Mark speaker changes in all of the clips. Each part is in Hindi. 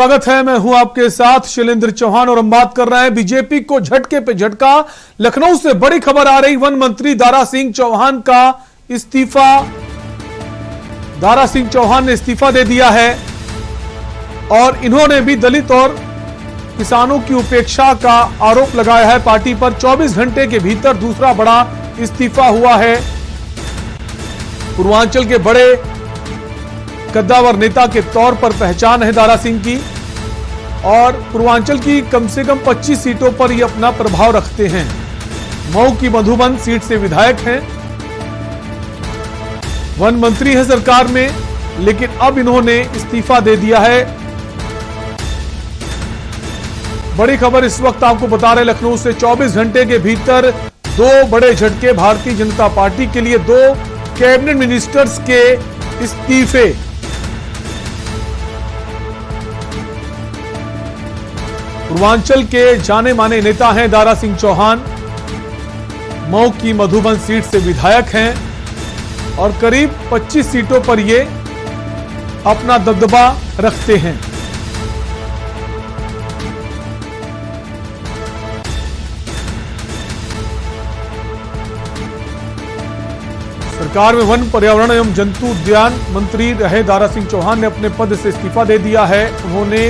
Speaker 1: स्वागत है। मैं हूं आपके साथ शैलेंद्र चौहान और हम बात कर रहे हैं बीजेपी को झटके पे झटका। लखनऊ से बड़ी खबर आ रही, वन मंत्री दारा सिंह चौहान का इस्तीफा। दारा सिंह चौहान ने इस्तीफा दे दिया है और इन्होंने भी दलित और किसानों की उपेक्षा का आरोप लगाया है पार्टी पर। 24 घंटे के भीतर दूसरा बड़ा इस्तीफा हुआ है। पूर्वांचल के बड़े कद्दावर नेता के तौर पर पहचान है दारा सिंह की और पूर्वांचल की कम से कम 25 सीटों पर ये अपना प्रभाव रखते हैं। मऊ की मधुबन सीट से विधायक हैं, वन मंत्री है सरकार में, लेकिन अब इन्होंने इस्तीफा दे दिया है। बड़ी खबर इस वक्त आपको बता रहे, लखनऊ से 24 घंटे के भीतर दो बड़े झटके भारतीय जनता पार्टी के लिए। 2 कैबिनेट मिनिस्टर्स के इस्तीफे। पूर्वांचल के जाने माने नेता हैं दारा सिंह चौहान, मऊ की मधुबन सीट से विधायक हैं और करीब 25 सीटों पर ये अपना दबदबा रखते हैं। सरकार में वन, पर्यावरण एवं जंतु उद्यान मंत्री रहे दारा सिंह चौहान ने अपने पद से इस्तीफा दे दिया है। उन्होंने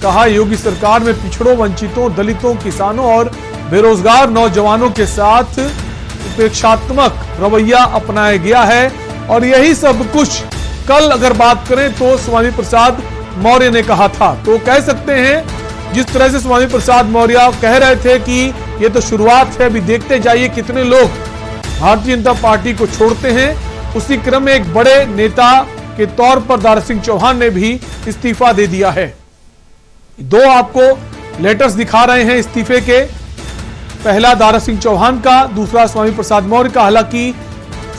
Speaker 1: कहा, योगी सरकार में पिछड़ों, वंचितों, दलितों, किसानों और बेरोजगार नौजवानों के साथ उपेक्षात्मक रवैया अपनाया गया है और यही सब कुछ कल अगर बात करें तो स्वामी प्रसाद मौर्य ने कहा था। तो कह सकते हैं जिस तरह से स्वामी प्रसाद मौर्य कह रहे थे कि ये तो शुरुआत है, अभी देखते जाइए कितने लोग भारतीय जनता पार्टी को छोड़ते हैं, उसी क्रम में एक बड़े नेता के तौर पर दारा सिंह चौहान ने भी इस्तीफा दे दिया है। 2 आपको लेटर्स दिखा रहे हैं इस्तीफे के। पहला दारा सिंह चौहान का, दूसरा स्वामी प्रसाद मौर्य का। हालांकि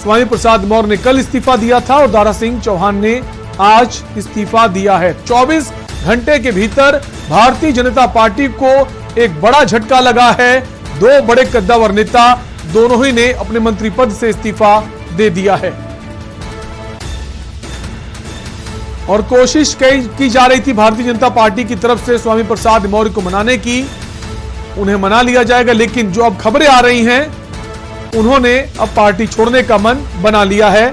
Speaker 1: स्वामी प्रसाद मौर्य ने कल इस्तीफा दिया था और दारा सिंह चौहान ने आज इस्तीफा दिया है। 24 घंटे के भीतर भारतीय जनता पार्टी को एक बड़ा झटका लगा है। 2 बड़े कद्दावर नेता, दोनों ही ने अपने मंत्री पद से इस्तीफा दे दिया है और कोशिश की जा रही थी भारतीय जनता पार्टी की तरफ से स्वामी प्रसाद मौर्य को मनाने की। उन्हें मना लिया जाएगा, लेकिन जो अब खबरें आ रही हैं, उन्होंने अब पार्टी छोड़ने का मन बना लिया है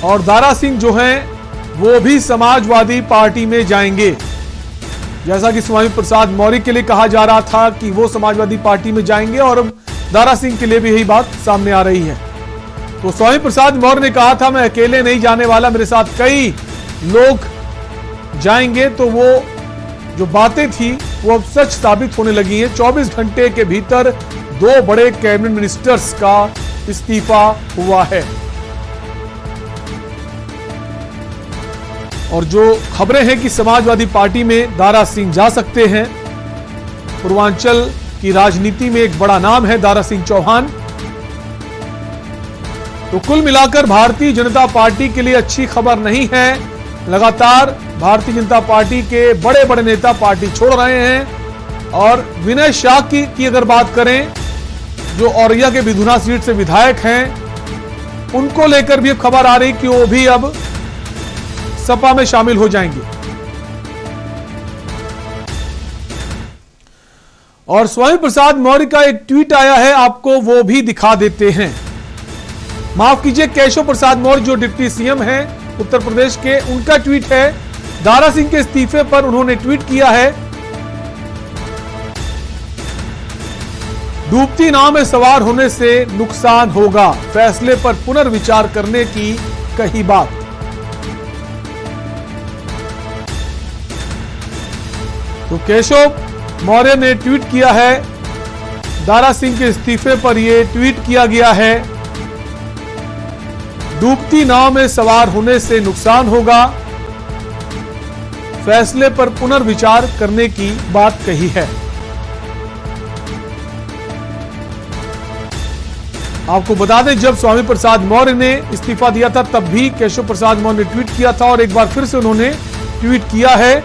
Speaker 1: और दारा सिंह जो हैं वो भी समाजवादी पार्टी में जाएंगे। जैसा कि स्वामी प्रसाद मौर्य के लिए कहा जा रहा था कि वो समाजवादी पार्टी में जाएंगे और अब दारा सिंह के लिए भी यही बात सामने आ रही है। तो स्वामी प्रसाद मौर्य ने कहा था, मैं अकेले नहीं जाने वाला, मेरे साथ कई लोग जाएंगे। तो वो जो बातें थी वो अब सच साबित होने लगी हैं। 24 घंटे के भीतर 2 बड़े कैबिनेट मिनिस्टर्स का इस्तीफा हुआ है और जो खबरें हैं कि समाजवादी पार्टी में दारा सिंह जा सकते हैं। पूर्वांचल की राजनीति में एक बड़ा नाम है दारा सिंह चौहान। तो कुल मिलाकर भारतीय जनता पार्टी के लिए अच्छी खबर नहीं है। लगातार भारतीय जनता पार्टी के बड़े बड़े नेता पार्टी छोड़ रहे हैं और विनय शाह की अगर बात करें, जो औरैया के विधुना सीट से विधायक हैं, उनको लेकर भी अब खबर आ रही कि वो भी अब सपा में शामिल हो जाएंगे। और स्वामी प्रसाद मौर्य का एक ट्वीट आया है, आपको वो भी दिखा देते हैं। माफ कीजिए, केशव प्रसाद मौर्य जो डिप्टी सीएम हैं उत्तर प्रदेश के, उनका ट्वीट है। दारा सिंह के इस्तीफे पर उन्होंने ट्वीट किया है, डूबती नाव में सवार होने से नुकसान होगा, फैसले पर पुनर्विचार करने की कही बात। तो केशव मौर्य ने ट्वीट किया है, दारा सिंह के इस्तीफे पर यह ट्वीट किया गया है, डूबती नाव में सवार होने से नुकसान होगा, फैसले पर पुनर्विचार करने की बात कही है। आपको बता दें, जब स्वामी प्रसाद मौर्य ने इस्तीफा दिया था तब भी केशव प्रसाद मौर्य ने ट्वीट किया था और एक बार फिर से उन्होंने ट्वीट किया है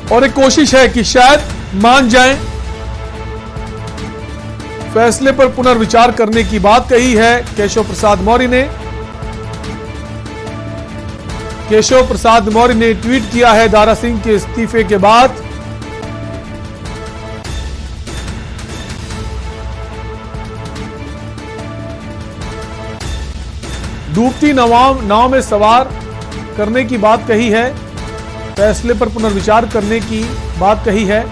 Speaker 1: और एक कोशिश है कि शायद मान जाएं। फैसले पर पुनर्विचार करने की बात कही है केशव प्रसाद मौर्य ने। केशव प्रसाद मौर्य ने ट्वीट किया है दारा सिंह के इस्तीफे के बाद। डूबती नाव में सवार करने की बात कही है, फैसले पर पुनर्विचार करने की बात कही है।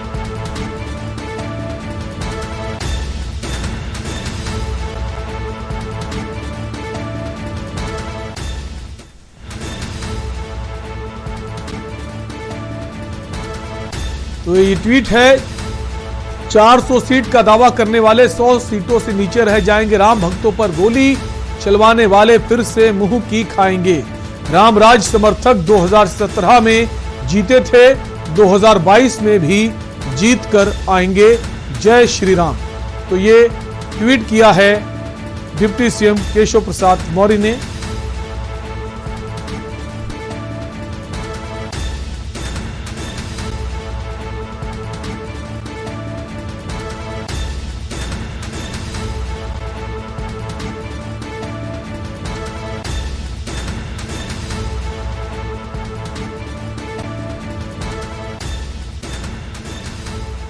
Speaker 1: तो ये ट्वीट है, 400 सीट का दावा करने वाले 100 सीटों से नीचे रह जाएंगे। राम भक्तों पर गोली चलवाने वाले फिर से मुंह की खाएंगे। रामराज समर्थक 2017 में जीते थे, 2022 में भी जीत कर आएंगे। जय श्री राम। तो ये ट्वीट किया है डिप्टी सीएम केशव प्रसाद मौर्य ने।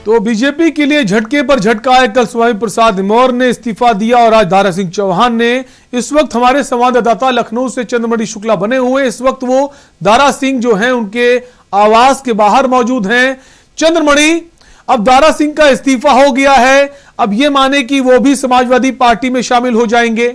Speaker 1: तो बीजेपी के लिए झटके पर झटका है। कल स्वामी प्रसाद मौर्य ने इस्तीफा दिया और आज दारा सिंह चौहान ने। इस वक्त हमारे संवाददाता लखनऊ से चंद्रमणि शुक्ला बने हुए, इस वक्त वो दारा सिंह जो हैं उनके आवास के बाहर मौजूद हैं। चंद्रमणि, अब दारा सिंह का इस्तीफा हो गया है, अब ये माने कि वो भी समाजवादी पार्टी में शामिल हो जाएंगे?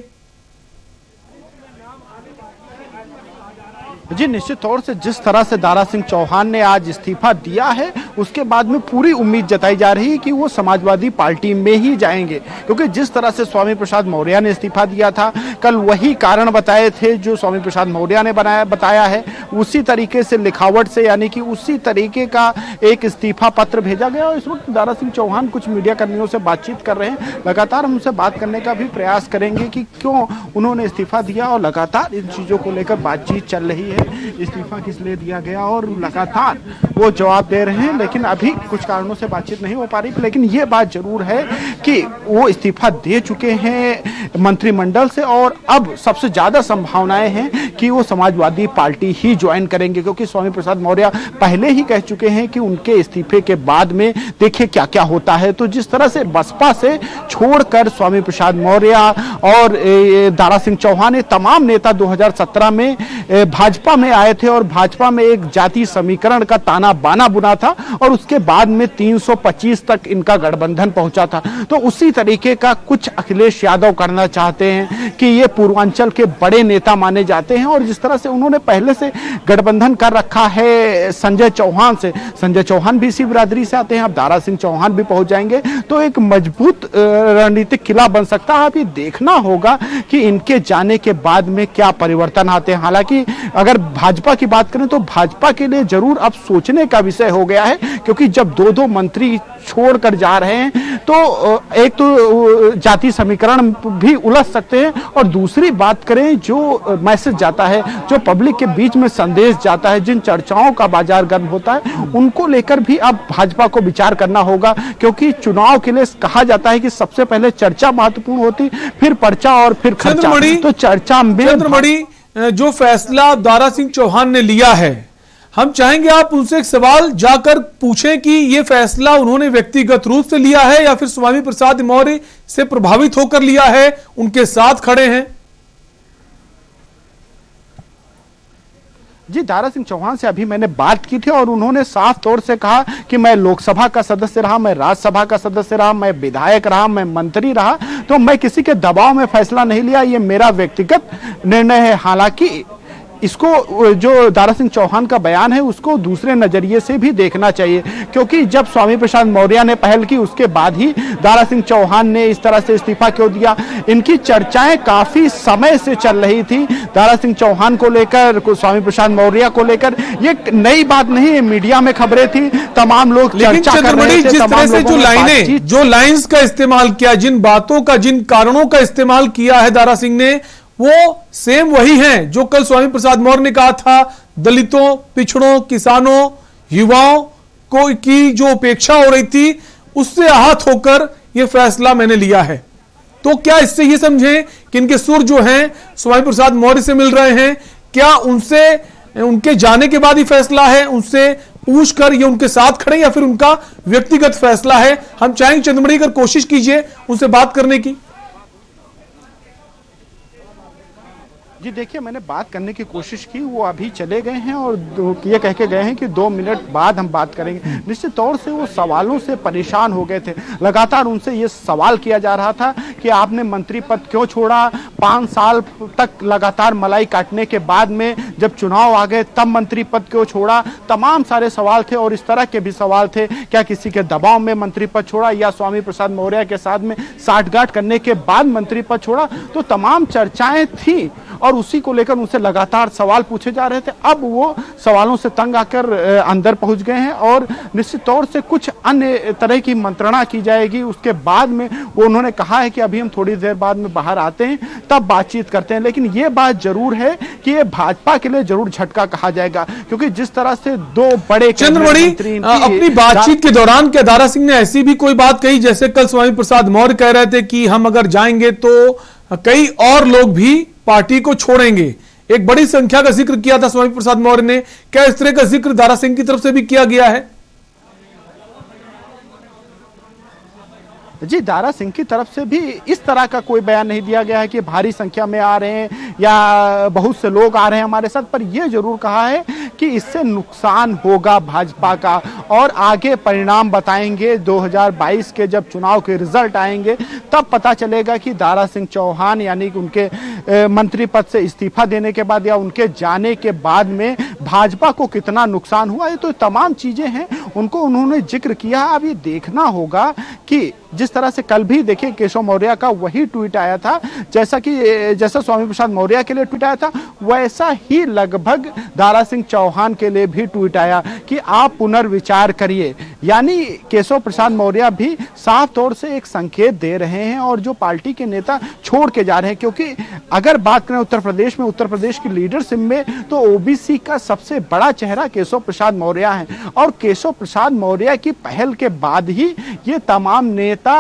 Speaker 2: जी निश्चित तौर से जिस तरह से दारा सिंह चौहान ने आज इस्तीफा दिया है, उसके बाद में पूरी उम्मीद जताई जा रही है कि वो समाजवादी पार्टी में ही जाएंगे, क्योंकि जिस तरह से स्वामी प्रसाद मौर्य ने इस्तीफा दिया था, कल वही कारण बताए थे जो स्वामी प्रसाद मौर्य ने बताया है, उसी तरीके से लिखावट से, यानी कि उसी तरीके का एक इस्तीफा पत्र भेजा गया। और इस वक्त दारा सिंह चौहान कुछ मीडिया कर्मियों से बातचीत कर रहे हैं। लगातार हम उनसे बात करने का भी प्रयास करेंगे कि क्यों उन्होंने इस्तीफा दिया, और लगातार इन चीज़ों को लेकर बातचीत चल रही है। इस्तीफा किस लिए दिया गया, और लगातार वो जवाब दे रहे हैं, लेकिन अभी कुछ कारणों से बातचीत नहीं हो पा रही। लेकिन ये बात जरूर है कि वो इस्तीफा दे चुके हैं मंत्रिमंडल से, और अब सबसे ज्यादा संभावनाएं हैं कि वो समाजवादी पार्टी ही ज्वाइन करेंगे, क्योंकि स्वामी प्रसाद मौर्य पहले ही कह चुके हैं कि उनके इस्तीफे के बाद में देखिए क्या क्या होता है। तो जिस तरह से बसपा से छोड़कर स्वामी प्रसाद मौर्य और दारा सिंह चौहान, तमाम नेता 2017 में भाजपा में आए थे, और भाजपा में एक जाति समीकरण का ताना बाना बुना था, और उसके बाद में 325 तक इनका गठबंधन पहुंचा था। तो उसी तरीके का कुछ अखिलेश यादव करना चाहते हैं कि ये पूर्वांचल के बड़े नेता माने जाते हैं, और जिस तरह से उन्होंने पहले से गठबंधन कर रखा है संजय चौहान से, संजय चौहान भी इसी बिरादरी से आते हैं, अब दारा सिंह चौहान भी पहुंच जाएंगे, तो एक मजबूत रणनीतिक किला बन सकता है। अभी देखना होगा कि इनके जाने के बाद में क्या परिवर्तन आते हैं। हालांकि अगर भाजपा की बात करें तो भाजपा के लिए जरूर अब सोचने का विषय हो गया है, क्योंकि जब दो मंत्री छोड़कर जा रहे हैं तो एक तो जाति समीकरण भी उलझ सकते हैं, और दूसरी बात करें जो मैसेज जाता है, जो पब्लिक के बीच में संदेश जाता है, जिन चर्चाओं का बाजार गर्म होता है, उनको लेकर भी अब भाजपा को विचार करना होगा। क्योंकि चुनाव के लिए कहा जाता है कि सबसे पहले चर्चा महत्वपूर्ण होती, फिर पर्चा और फिर खर्चा। तो चर्चा में
Speaker 1: जो फैसला दारा सिंह चौहान ने लिया है, हम चाहेंगे आप उनसे एक सवाल जाकर पूछें कि यह फैसला उन्होंने व्यक्तिगत रूप से लिया है या फिर स्वामी प्रसाद मौर्य से प्रभावित होकर लिया है, उनके साथ खड़े हैं।
Speaker 2: जी दारा सिंह चौहान से अभी मैंने बात की थी, और उन्होंने साफ तौर से कहा कि मैं लोकसभा का सदस्य रहा, मैं राज्यसभा का सदस्य रहा, मैं विधायक रहा, मैं मंत्री रहा, तो मैं किसी के दबाव में फैसला नहीं लिया, ये मेरा व्यक्तिगत निर्णय है। हालांकि इसको जो दारा सिंह चौहान का बयान है उसको दूसरे नजरिए से भी देखना चाहिए, क्योंकि जब स्वामी प्रसाद मौर्य ने पहल की उसके बाद ही दारा सिंह चौहान ने इस तरह से इस्तीफा क्यों दिया। इनकी चर्चाएं काफी समय से चल रही थी दारा सिंह चौहान को लेकर, स्वामी प्रसाद मौर्य को लेकर। ये नई बात नहीं है, मीडिया में खबरें थी, तमाम लोग चर्चा कर रहे थे।
Speaker 1: जिस तरह से जो लाइंस का इस्तेमाल किया, जिन बातों का, जिन कारणों का इस्तेमाल किया है दारा सिंह ने, वो सेम वही हैं जो कल स्वामी प्रसाद मौर्य ने कहा था। दलितों, पिछड़ों, किसानों, युवाओं को की जो उपेक्षा हो रही थी, उससे आहत होकर यह फैसला मैंने लिया है। तो क्या इससे यह समझें कि इनके सुर जो हैं स्वामी प्रसाद मौर्य से मिल रहे हैं? क्या उनसे उनके जाने के बाद ही फैसला है, उनसे पूछकर ये उनके साथ खड़े या फिर उनका व्यक्तिगत फैसला है? हम चाहेंगे चंद्रमणि अगर कोशिश कीजिए उनसे बात करने की।
Speaker 2: जी देखिए, मैंने बात करने की कोशिश की, वो अभी चले गए हैं और ये कह के गए हैं कि 2 मिनट बाद हम बात करेंगे। निश्चित तौर से वो सवालों से परेशान हो गए थे। लगातार उनसे ये सवाल किया जा रहा था कि आपने मंत्री पद क्यों छोड़ा, 5 साल तक लगातार मलाई काटने के बाद में जब चुनाव आ गए तब मंत्री पद क्यों छोड़ा। तमाम सारे सवाल थे और इस तरह के भी सवाल थे, क्या किसी के दबाव में मंत्री पद छोड़ा या स्वामी प्रसाद मौर्य के साथ में साठगांठ करने के बाद मंत्री पद छोड़ा। तो तमाम चर्चाएं थी और उसी को लेकर उनसे लगातार सवाल पूछे जा रहे थे। अब वो सवालों से तंग आकर अंदर पहुंच गए हैं और निश्चित तौर से कुछ अन्य तरह की मंत्रणा की जाएगी। उसके बाद में वो उन्होंने कहा है कि अभी हम थोड़ी देर बाद में बाहर आते हैं तब बातचीत करते हैं। लेकिन ये बात जरूर है कि ये भाजपा के लिए जरूर झटका कहा जाएगा, क्योंकि जिस तरह से 2 बड़े
Speaker 1: चंद्रमणि अपनी बातचीत के दौरान क्या दारा सिंह ने ऐसी भी कोई बात कही, जैसे कल स्वामी प्रसाद मौर्य कह रहे थे कि हम अगर जाएंगे तो कई और लोग भी पार्टी को छोड़ेंगे, एक बड़ी संख्या का जिक्र किया था स्वामी प्रसाद मौर्य ने, क्या इस तरह का जिक्र दारा सिंह की तरफ से भी किया गया है?
Speaker 2: जी, दारा सिंह की तरफ से भी इस तरह का कोई बयान नहीं दिया गया है कि भारी संख्या में आ रहे हैं या बहुत से लोग आ रहे हैं हमारे साथ, पर यह जरूर कहा है कि इससे नुकसान होगा भाजपा का और आगे परिणाम बताएंगे। 2022 के जब चुनाव के रिजल्ट आएंगे तब पता चलेगा कि दारा सिंह चौहान यानी कि उनके मंत्री पद से इस्तीफा देने के बाद या उनके जाने के बाद में भाजपा को कितना नुकसान हुआ। ये तो तमाम चीजें हैं, उनको उन्होंने जिक्र किया। अब ये देखना होगा कि जिस तरह से कल भी देखिए केशव मौर्य का वही ट्वीट आया था, जैसा स्वामी प्रसाद मौर्य के लिए ट्वीट आया था वैसा ही लगभग दारा सिंह चौहान के लिए भी ट्वीट आया कि आप पुनर्विचार करिए। यानी केशव प्रसाद मौर्य भी साफ तौर से एक संकेत दे रहे हैं और जो पार्टी के नेता छोड़ के जा रहे हैं, क्योंकि अगर बात करें उत्तर प्रदेश में, उत्तर प्रदेश की लीडरशिप में तो ओबीसी का सबसे बड़ा चेहरा केशव प्रसाद मौर्य है और केशव प्रसाद मौर्य की पहल के बाद ही ये तमाम नेता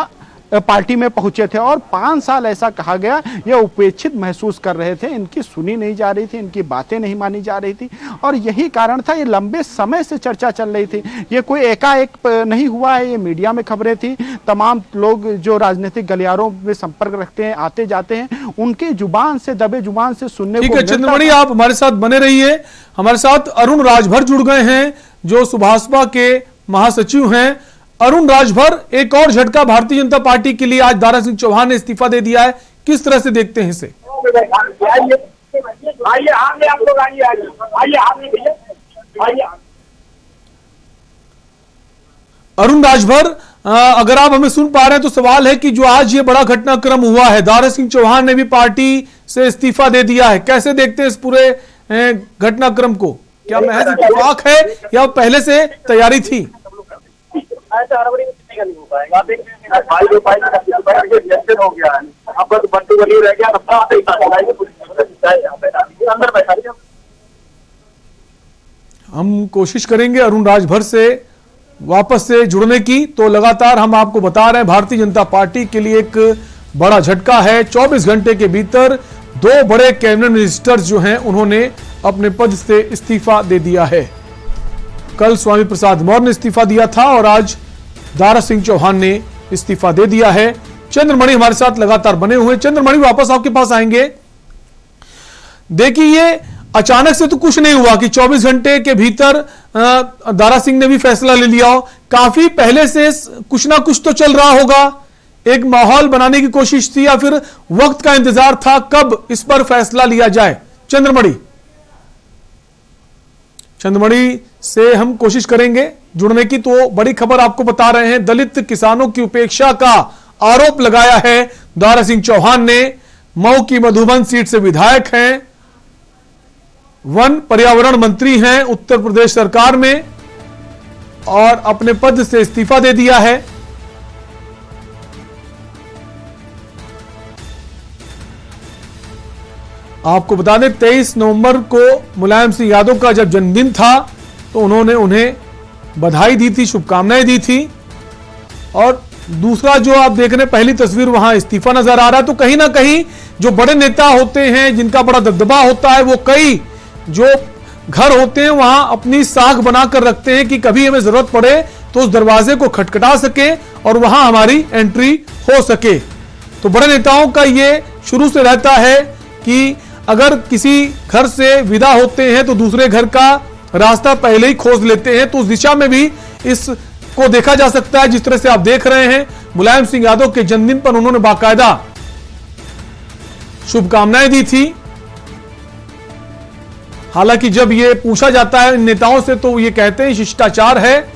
Speaker 2: पार्टी में पहुंचे थे और 5 साल ऐसा कहा गया ये उपेक्षित महसूस कर रहे थे, इनकी सुनी नहीं जा रही थी, इनकी बातें नहीं मानी जा रही थी और यही कारण था। ये लंबे समय से चर्चा चल रही थी, ये कोई एकाएक नहीं हुआ है, ये मीडिया में खबरें थी। तमाम लोग जो राजनीतिक गलियारों में संपर्क रखते हैं, आते जाते हैं, उनके जुबान से, दबे जुबान से सुनने को मिलता है।
Speaker 1: चंद्रमणि, आप हमारे साथ बने रहिए। हमारे साथ अरुण राजभर जुड़ गए हैं जो सुभाषपा के महासचिव हैं। अरुण राजभर, एक और झटका भारतीय जनता पार्टी के लिए, आज दारा सिंह चौहान ने इस्तीफा दे दिया है, किस तरह से देखते हैं इसे? अरुण राजभर, अगर आप हमें सुन पा रहे हैं तो सवाल है कि जो आज ये बड़ा घटनाक्रम हुआ है, दारा सिंह चौहान ने भी पार्टी से इस्तीफा दे दिया है, कैसे देखते हैं इस पूरे घटनाक्रम को? क्या महज इत्तेफाक है या पहले से तैयारी थी? हम कोशिश करेंगे अरुण राजभर से वापस से जुड़ने की। तो लगातार हम आपको बता रहे हैं भारतीय जनता पार्टी के लिए एक बड़ा झटका है। 24 घंटे के भीतर 2 बड़े कैबिनेट मिनिस्टर्स जो हैं उन्होंने अपने पद से इस्तीफा दे दिया है। कल स्वामी प्रसाद मौर्य ने इस्तीफा दिया था और आज दारा सिंह चौहान ने इस्तीफा दे दिया है। चंद्रमणि हमारे साथ लगातार बने हुए। चंद्रमणि, वापस आपके पास आएंगे। देखिए, ये अचानक से तो कुछ नहीं हुआ कि 24 घंटे के भीतर दारा सिंह ने भी फैसला ले लिया हो। काफी पहले से कुछ ना कुछ तो चल रहा होगा, एक माहौल बनाने की कोशिश थी या फिर वक्त का इंतजार था कब इस पर फैसला लिया जाए? चंद्रमणि से हम कोशिश करेंगे जुड़ने की। तो बड़ी खबर आपको बता रहे हैं, दलित किसानों की उपेक्षा का आरोप लगाया है दारा सिंह चौहान ने। मऊ की मधुबन सीट से विधायक हैं, वन पर्यावरण मंत्री हैं उत्तर प्रदेश सरकार में और अपने पद से इस्तीफा दे दिया है। आपको बता दें 23 नवंबर को मुलायम सिंह यादव का जब जन्मदिन था तो उन्होंने उन्हें बधाई दी थी, शुभकामनाएं दी थी। और दूसरा जो आप देख रहे हैं, पहली तस्वीर वहां इस्तीफा नजर आ रहा है। तो कहीं ना कहीं जो बड़े नेता होते हैं, जिनका बड़ा दबदबा होता है, वो कई जो घर होते हैं वहां अपनी साख बनाकर रखते हैं कि कभी हमें जरूरत पड़े तो उस दरवाजे को खटखटा सके और वहां हमारी एंट्री हो सके। तो बड़े नेताओं का ये शुरू से रहता है कि अगर किसी घर से विदा होते हैं तो दूसरे घर का रास्ता पहले ही खोज लेते हैं। तो उस दिशा में भी इसको देखा जा सकता है। जिस तरह से आप देख रहे हैं, मुलायम सिंह यादव के जन्मदिन पर उन्होंने बाकायदा शुभकामनाएं दी थी। हालांकि जब ये पूछा जाता है इन नेताओं से तो ये कहते हैं शिष्टाचार है,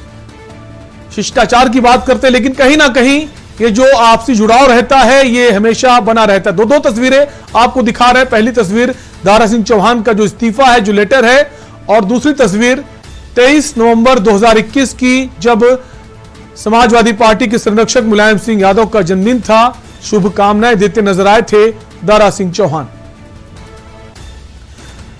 Speaker 1: शिष्टाचार की बात करते हैं, लेकिन कहीं ना कहीं ये जो आपसी जुड़ाव रहता है ये हमेशा बना रहता है। दो तस्वीरें आपको दिखा रहे हैं। पहली तस्वीर दारा सिंह चौहान का जो इस्तीफा है, जो लेटर है, और दूसरी तस्वीर 23 नवंबर 2021 की, जब समाजवादी पार्टी के संरक्षक मुलायम सिंह यादव का जन्मदिन था। शुभकामनाएं देते नजर आए थे दारा सिंह चौहान।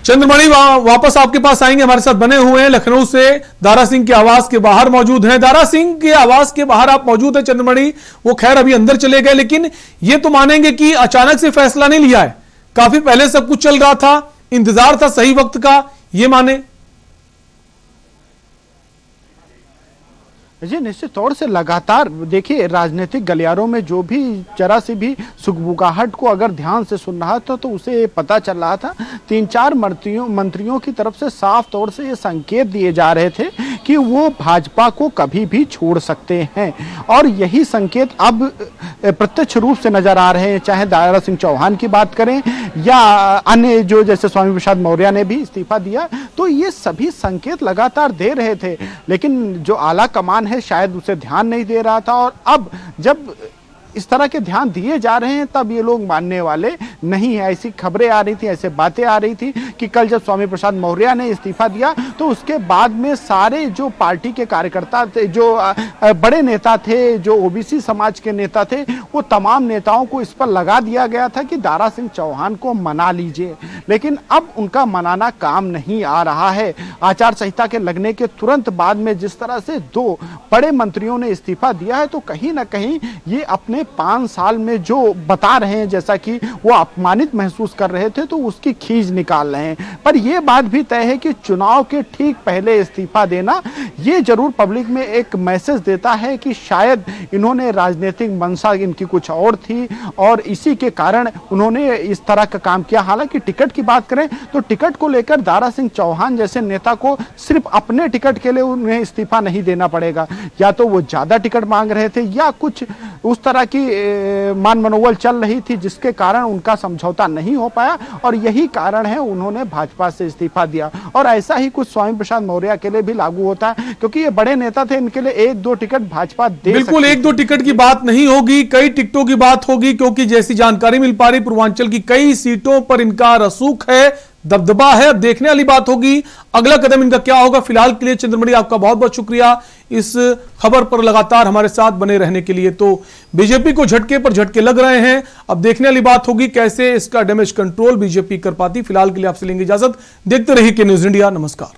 Speaker 1: चंद्रमणि वापस आपके पास आएंगे, हमारे साथ बने हुए हैं लखनऊ से, दारा सिंह के आवास के बाहर मौजूद हैं। दारा सिंह के आवास के बाहर आप मौजूद हैं चंद्रमणि, वो खैर अभी अंदर चले गए, लेकिन ये तो मानेंगे कि अचानक से फैसला नहीं लिया है, काफी पहले सब कुछ चल रहा था, इंतजार था सही वक्त का, ये माने?
Speaker 2: जी निश्चित तौर से लगातार देखिए राजनीतिक गलियारों में जो भी जरा सी भी सुगबुगाहट को अगर ध्यान से सुन रहा था तो उसे पता चल रहा था। 3-4 मंत्रियों की तरफ से साफ तौर से ये संकेत दिए जा रहे थे कि वो भाजपा को कभी भी छोड़ सकते हैं, और यही संकेत अब प्रत्यक्ष रूप से नजर आ रहे हैं। चाहे दारा सिंह चौहान की बात करें या अन्य जो जैसे स्वामी प्रसाद मौर्य ने भी इस्तीफा दिया, तो ये सभी संकेत लगातार दे रहे थे, लेकिन जो आला कमान है शायद उसे ध्यान नहीं दे रहा था। और अब जब इस तरह के ध्यान दिए जा रहे हैं तब ये लोग मानने वाले नहीं है। ऐसी खबरें आ रही थी, ऐसे बातें आ रही थी कि कल जब स्वामी प्रसाद मौर्य ने इस्तीफा दिया तो उसके बाद में सारे जो पार्टी के कार्यकर्ता थे, जो बड़े नेता थे, जो ओबीसी समाज के नेता थे, वो तमाम नेताओं को इस पर लगा दिया गया था कि दारा सिंह चौहान को मना लीजिए, लेकिन अब उनका मनाना काम नहीं आ रहा है। आचार संहिता के लगने के तुरंत बाद में जिस तरह से 2 बड़े मंत्रियों ने इस्तीफा दिया है, तो कहीं ना कहीं ये अपने 5 साल में जो बता रहे हैं जैसा कि वो अपमानित महसूस कर रहे थे, तो उसकी खींच निकाल रहे हैं। पर यह बात भी तय है कि चुनाव के ठीक पहले इस्तीफा देना ये जरूर पब्लिक में एक मैसेज देता है कि शायद इन्होंने राजनीतिक मंशा इनकी कुछ और थी और इसी के कारण उन्होंने इस तरह का काम किया। हालांकि टिकट की बात करें तो टिकट को लेकर दारा सिंह चौहान जैसे नेता को सिर्फ अपने टिकट के लिए उन्हें इस्तीफा नहीं देना पड़ेगा, या तो वो ज्यादा टिकट मांग रहे थे या कुछ उस तरह की मान मनोबल चल रही थी जिसके कारण उनका समझौता नहीं हो पाया, और यही कारण है उन्होंने भाजपा से इस्तीफा दिया। और ऐसा ही कुछ स्वामी प्रसाद मौर्य के लिए भी लागू होता है, क्योंकि ये बड़े नेता थे, इनके लिए 1-2 टिकट भाजपा दे
Speaker 1: बिल्कुल 1-2 टिकट की बात नहीं होगी, कई टिकटों की बात होगी, क्योंकि जैसी जानकारी मिल पा रही पूर्वांचल की कई सीटों पर इनका रसूख है, दबदबा है। अब देखने वाली बात होगी अगला कदम इनका क्या होगा। फिलहाल के लिए चंद्रमणि आपका बहुत बहुत शुक्रिया इस खबर पर लगातार हमारे साथ बने रहने के लिए। तो बीजेपी को झटके पर झटके लग रहे हैं, अब देखने वाली बात होगी कैसे इसका डैमेज कंट्रोल बीजेपी कर पाती। फिलहाल के लिए आपसे लेंगे इजाजत, देखते रहिए के न्यूज इंडिया। नमस्कार।